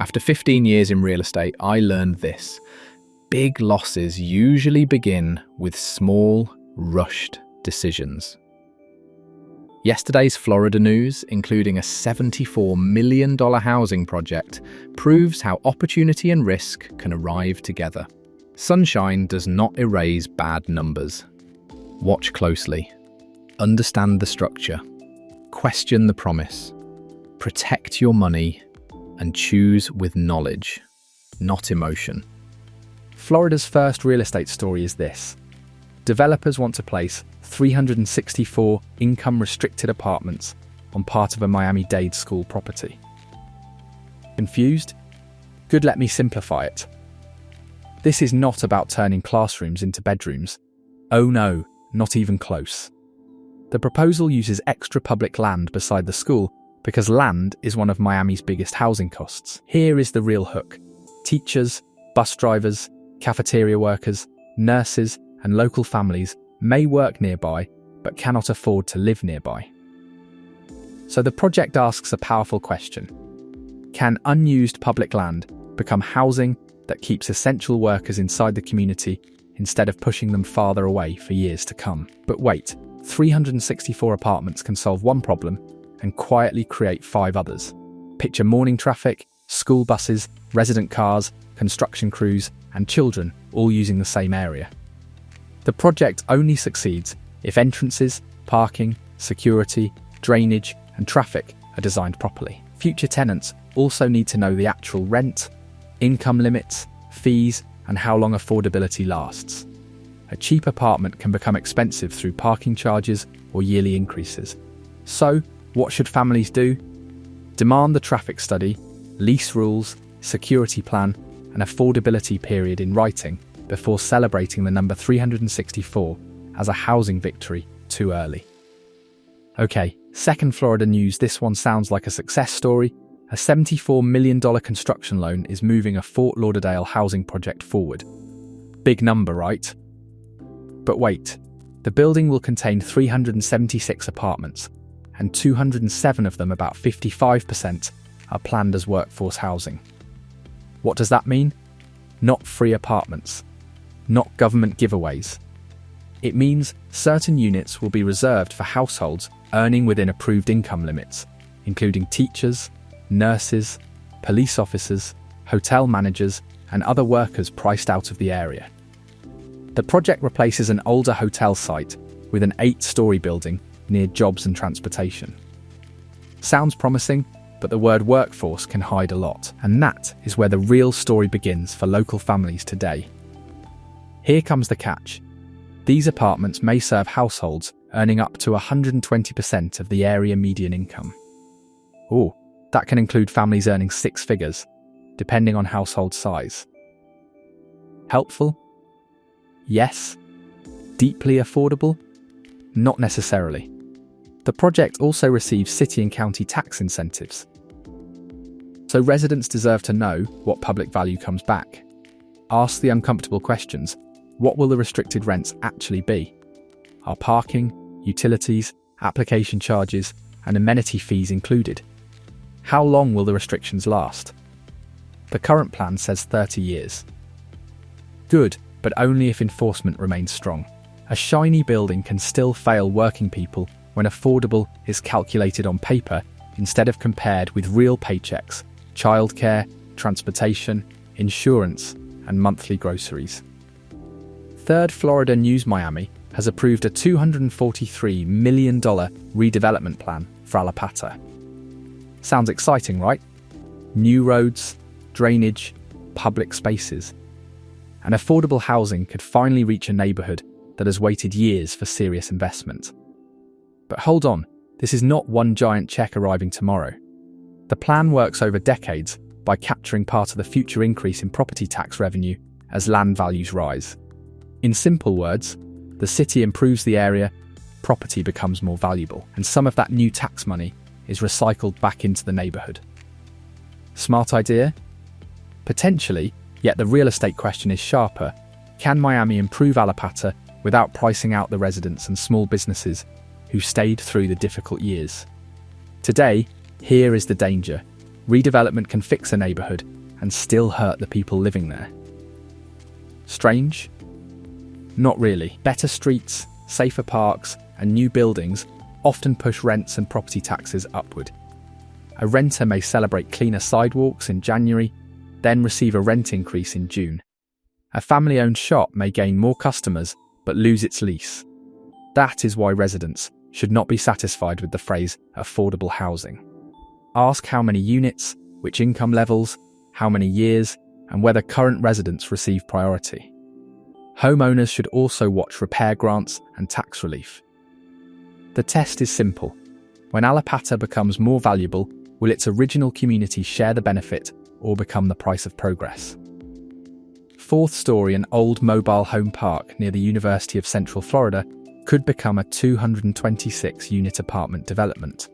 After 15 years in real estate, I learned this. Big losses usually begin with small, rushed decisions. Yesterday's Florida news, including a $74 million housing project, proves how opportunity and risk can arrive together. Sunshine does not erase bad numbers. Watch closely. Understand the structure. Question the promise. Protect your money and choose with knowledge, not emotion. Florida's first real estate story is this. Developers want to place 364 income-restricted apartments on part of a Miami-Dade school property. Confused? Good, let me simplify it. This is not about turning classrooms into bedrooms. Oh no, not even close. The proposal uses extra public land beside the school because land is one of Miami's biggest housing costs. Here is the real hook. Teachers, bus drivers, cafeteria workers, nurses, and local families may work nearby but cannot afford to live nearby. So the project asks a powerful question. Can unused public land become housing that keeps essential workers inside the community instead of pushing them farther away for years to come? But wait, 364 apartments can solve one problem and quietly create 5 others. Picture morning traffic, school buses, resident cars, construction crews, and children all using the same area. The project only succeeds if entrances, parking, security, drainage, and traffic are designed properly. Future tenants also need to know the actual rent, income limits, fees, and how long affordability lasts. A cheap apartment can become expensive through parking charges or yearly increases. So, what should families do? Demand the traffic study, lease rules, security plan, and affordability period in writing before celebrating the number 364 as a housing victory too early. Okay, second Florida news. This one sounds like a success story. A $74 million construction loan is moving a Fort Lauderdale housing project forward. Big number, right? But wait, the building will contain 376 apartments, and 207 of them, about 55%, are planned as workforce housing. What does that mean? Not free apartments, not government giveaways. It means certain units will be reserved for households earning within approved income limits, including teachers, nurses, police officers, hotel managers, and other workers priced out of the area. The project replaces an older hotel site with an 8-story building near jobs and transportation. Sounds promising, but the word workforce can hide a lot, and that is where the real story begins for local families today. Here comes the catch. These apartments may serve households earning up to 120% of the area median income. Ooh, that can include families earning 6 figures, depending on household size. Helpful? Yes. Deeply affordable? Not necessarily. The project also receives city and county tax incentives. So residents deserve to know what public value comes back. Ask the uncomfortable questions. What will the restricted rents actually be? Are parking, utilities, application charges, and amenity fees included? How long will the restrictions last? The current plan says 30 years. Good, but only if enforcement remains strong. A shiny building can still fail working people when affordable is calculated on paper instead of compared with real paychecks, childcare, transportation, insurance, and monthly groceries. Third Florida News Miami has approved a $243 million redevelopment plan for Alapata. Sounds exciting, right? New roads, drainage, public spaces. And affordable housing could finally reach a neighborhood that has waited years for serious investment. But hold on, this is not one giant check arriving tomorrow. The plan works over decades by capturing part of the future increase in property tax revenue as land values rise. In simple words, the city improves the area, property becomes more valuable, and some of that new tax money is recycled back into the neighborhood. Smart idea? Potentially, yet the real estate question is sharper. Can Miami improve Alapata without pricing out the residents and small businesses who stayed through the difficult years? Today, here is the danger. Redevelopment can fix a neighborhood, and still hurt the people living there. Strange? Not really. Better streets, safer parks, and new buildings often push rents and property taxes upward. A renter may celebrate cleaner sidewalks in January, then receive a rent increase in June. A family-owned shop may gain more customers but lose its lease. That is why residents should not be satisfied with the phrase affordable housing. Ask how many units, which income levels, how many years, and whether current residents receive priority. Homeowners should also watch repair grants and tax relief. The test is simple. When Alapata becomes more valuable, will its original community share the benefit or become the price of progress? Fourth story, an old mobile home park near the University of Central Florida could become a 226-unit apartment development.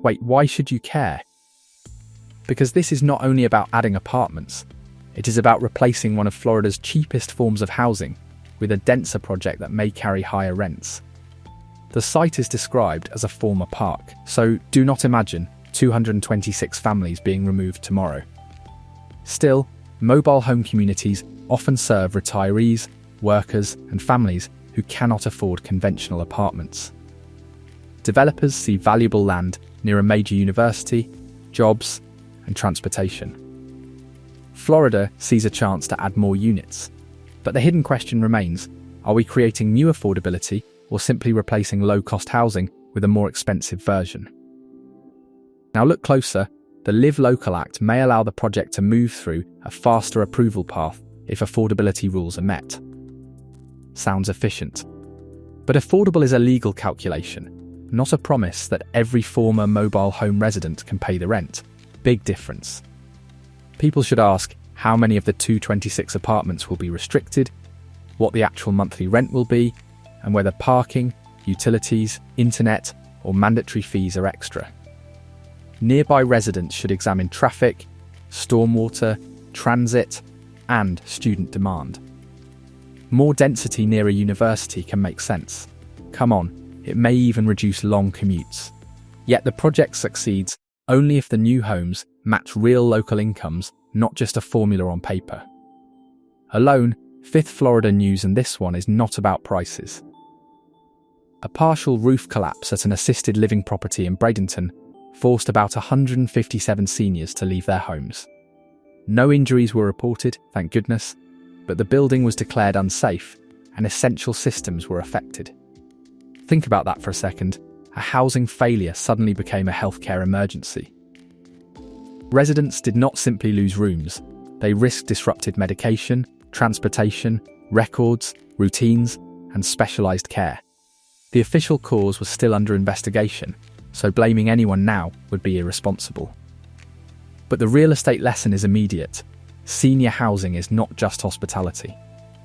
Wait, why should you care? Because this is not only about adding apartments, it is about replacing one of Florida's cheapest forms of housing with a denser project that may carry higher rents. The site is described as a former park, so do not imagine 226 families being removed tomorrow. Still, mobile home communities often serve retirees, workers, and families who cannot afford conventional apartments. Developers see valuable land near a major university, jobs, and transportation. Florida sees a chance to add more units. But the hidden question remains, are we creating new affordability or simply replacing low-cost housing with a more expensive version? Now look closer. The Live Local Act may allow the project to move through a faster approval path if affordability rules are met. Sounds efficient. But affordable is a legal calculation, not a promise that every former mobile home resident can pay the rent. Big difference. People should ask how many of the 226 apartments will be restricted, what the actual monthly rent will be, and whether parking, utilities, internet, or mandatory fees are extra. Nearby residents should examine traffic, stormwater, transit, and student demand. More density near a university can make sense. Come on, it may even reduce long commutes. Yet the project succeeds only if the new homes match real local incomes, not just a formula on paper. Alone, Fifth Florida News and this one is not about prices. A partial roof collapse at an assisted living property in Bradenton forced about 157 seniors to leave their homes. No injuries were reported, thank goodness, but the building was declared unsafe and essential systems were affected. Think about that for a second. A housing failure suddenly became a healthcare emergency. Residents did not simply lose rooms, they risked disrupted medication, transportation, records, routines, and specialised care. The official cause was still under investigation, so blaming anyone now would be irresponsible. But the real estate lesson is immediate. Senior housing is not just hospitality.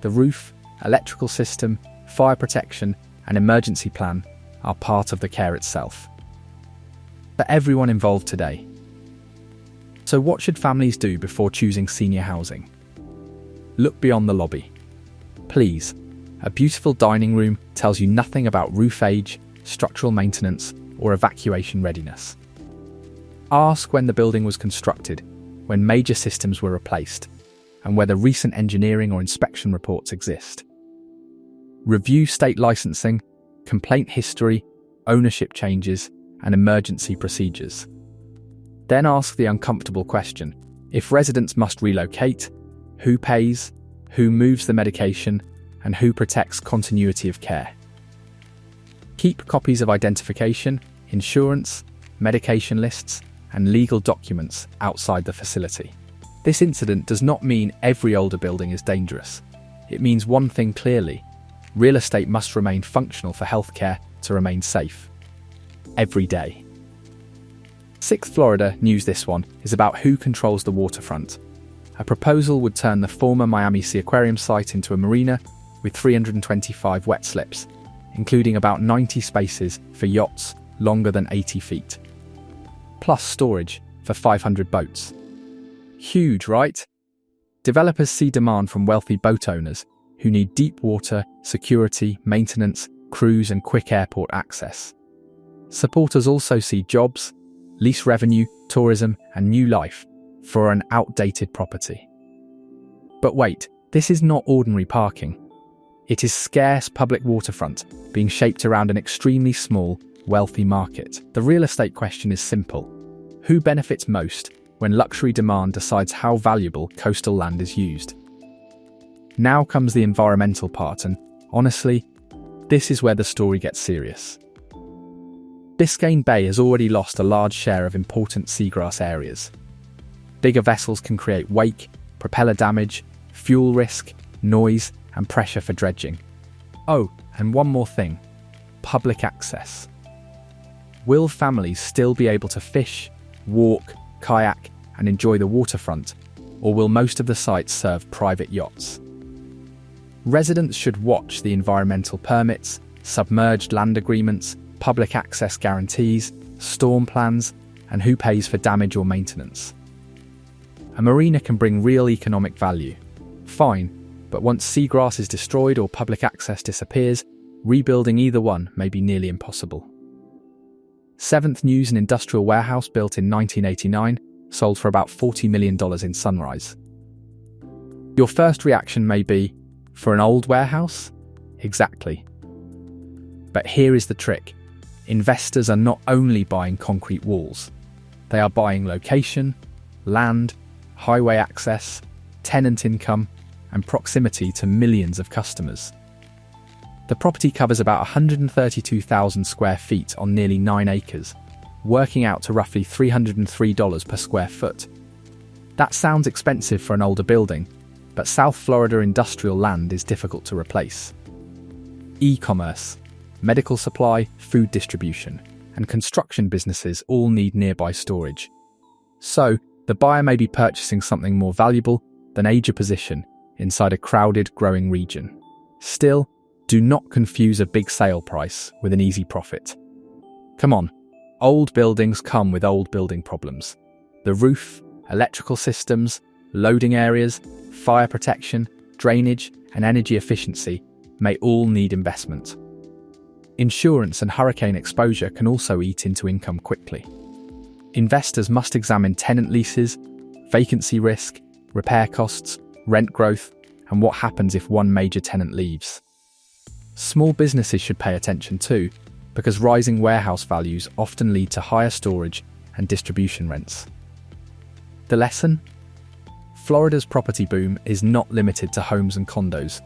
The roof, electrical system, fire protection, and emergency plan are part of the care itself. For everyone involved today. So what should families do before choosing senior housing? Look beyond the lobby. Please, a beautiful dining room tells you nothing about roof age, structural maintenance, or evacuation readiness. Ask when the building was constructed, when major systems were replaced, and whether recent engineering or inspection reports exist. Review state licensing, complaint history, ownership changes, and emergency procedures. Then ask the uncomfortable question: if residents must relocate, who pays, who moves the medication, and who protects continuity of care? Keep copies of identification, insurance, medication lists, and legal documents outside the facility. This incident does not mean every older building is dangerous. It means one thing clearly: real estate must remain functional for healthcare to remain safe. Every day. Sixth Florida News this one is about who controls the waterfront. A proposal would turn the former Miami Sea Aquarium site into a marina with 325 wet slips, including about 90 spaces for yachts longer than 80 feet. Plus storage for 500 boats. Huge, right? Developers see demand from wealthy boat owners who need deep water, security, maintenance, cruise, and quick airport access. Supporters also see jobs, lease revenue, tourism, and new life for an outdated property. But wait, this is not ordinary parking. It is scarce public waterfront being shaped around an extremely small, wealthy market. The real estate question is simple. Who benefits most when luxury demand decides how valuable coastal land is used? Now comes the environmental part, and honestly, this is where the story gets serious. Biscayne Bay has already lost a large share of important seagrass areas. Bigger vessels can create wake, propeller damage, fuel risk, noise, and pressure for dredging. Oh, and one more thing. Public access. Will families still be able to fish, walk, kayak, and enjoy the waterfront, or will most of the sites serve private yachts? Residents should watch the environmental permits, submerged land agreements, public access guarantees, storm plans, and who pays for damage or maintenance. A marina can bring real economic value. Fine, but once seagrass is destroyed or public access disappears, rebuilding either one may be nearly impossible. 7th News, an industrial warehouse built in 1989, sold for about $40 million in Sunrise. Your first reaction may be, for an old warehouse? Exactly. But here is the trick. Investors are not only buying concrete walls. They are buying location, land, highway access, tenant income, and proximity to millions of customers. The property covers about 132,000 square feet on nearly 9 acres, working out to roughly $303 per square foot. That sounds expensive for an older building, but South Florida industrial land is difficult to replace. E-commerce, medical supply, food distribution, and construction businesses all need nearby storage. So, the buyer may be purchasing something more valuable than age or position inside a crowded, growing region. Still, do not confuse a big sale price with an easy profit. Come on, old buildings come with old building problems. The roof, electrical systems, loading areas, fire protection, drainage, and energy efficiency may all need investment. Insurance and hurricane exposure can also eat into income quickly. Investors must examine tenant leases, vacancy risk, repair costs, rent growth, and what happens if one major tenant leaves. Small businesses should pay attention too, because rising warehouse values often lead to higher storage and distribution rents. The lesson? Florida's property boom is not limited to homes and condos.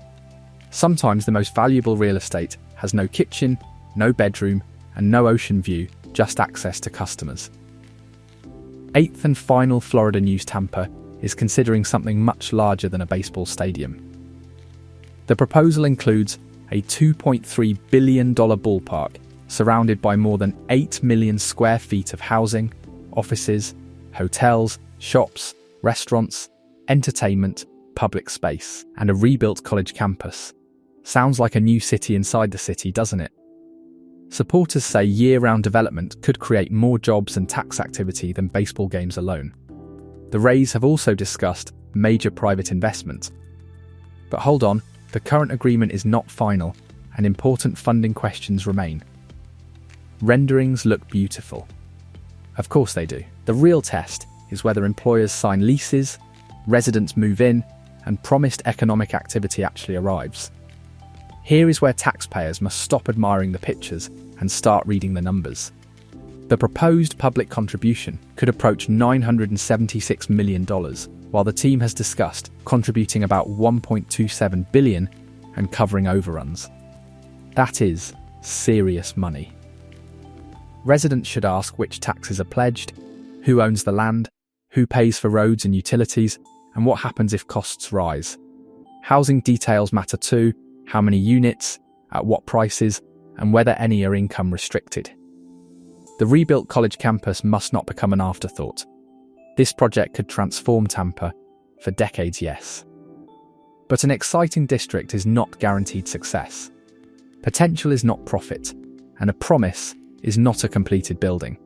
Sometimes the most valuable real estate has no kitchen, no bedroom, and no ocean view, just access to customers. 8th and final Florida News, Tampa is considering something much larger than a baseball stadium. The proposal includes a $2.3 billion ballpark surrounded by more than 8 million square feet of housing, offices, hotels, shops, restaurants, entertainment, public space, and a rebuilt college campus. Sounds like a new city inside the city, doesn't it? Supporters say year-round development could create more jobs and tax activity than baseball games alone. The Rays have also discussed major private investment. But hold on, the current agreement is not final, and important funding questions remain. Renderings look beautiful. Of course they do. The real test is whether employers sign leases, residents move in, and promised economic activity actually arrives. Here is where taxpayers must stop admiring the pictures and start reading the numbers. The proposed public contribution could approach $976 million, while the team has discussed contributing about $1.27 billion and covering overruns. That is serious money. Residents should ask which taxes are pledged, who owns the land, who pays for roads and utilities, and what happens if costs rise. Housing details matter too, how many units, at what prices, and whether any are income restricted. The rebuilt college campus must not become an afterthought. This project could transform Tampa for decades, yes. But an exciting district is not guaranteed success. Potential is not profit, and a promise is not a completed building.